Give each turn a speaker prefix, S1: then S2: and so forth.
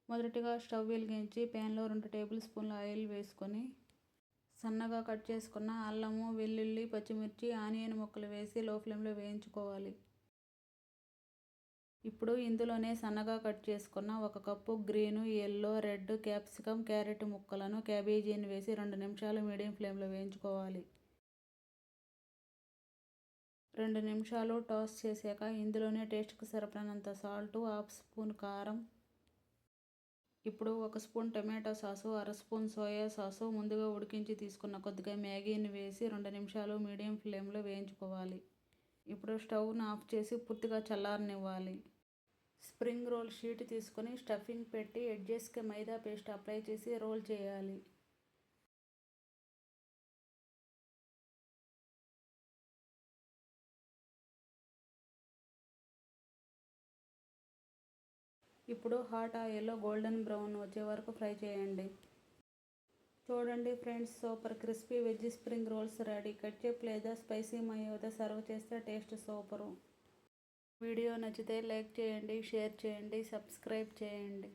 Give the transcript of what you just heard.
S1: మొదటిగా స్టవ్ వెలిగించి ప్యాన్లో 2 టేబుల్ స్పూన్ల ఆయిల్ వేసుకొని సన్నగా కట్ చేసుకున్న అల్లము, వెల్లుల్లి, పచ్చిమిర్చి, ఆనియన్ ముక్కలు వేసి లో ఫ్లేమ్లో వేయించుకోవాలి. ఇప్పుడు ఇందులోనే సన్నగా కట్ చేసుకున్న 1 cup green, yellow, red capsicum, carrot ముక్కలను, క్యాబేజీని వేసి 2 నిమిషాలు మీడియం ఫ్లేమ్లో వేయించుకోవాలి. 2 నిమిషాలు టాస్ చేశాక ఇందులోనే టేస్ట్కి సరిపడినంత సాల్టు, 1/2 స్పూన్ కారం, ఇప్పుడు 1 spoon tomato sauce, 1/2 spoon soya sauce, ముందుగా ఉడికించి తీసుకున్న కొద్దిగా మ్యాగీని వేసి 2 నిమిషాలు మీడియం ఫ్లేమ్లో వేయించుకోవాలి. ఇప్పుడు స్టవ్ను ఆఫ్ చేసి పూర్తిగా చల్లారనివ్వాలి. స్ప్రింగ్ రోల్ షీట్ తీసుకొని స్టఫింగ్ పెట్టి ఎడ్జెస్కి మైదా పేస్ట్ అప్లై చేసి రోల్ చేయాలి. ఇప్పుడు హాట్ ఆయిల్లో గోల్డెన్ బ్రౌన్ వచ్చే వరకు ఫ్రై చేయండి. చూడండి friends, super crispy veg spring rolls ready. Ketchup లేదా స్పైసీ మయోతో సర్వ్ చేస్తే టేస్ట్ సూపరు. వీడియో నచ్చితే లైక్ చేయండి, షేర్ చేయండి, సబ్స్క్రైబ్ చేయండి.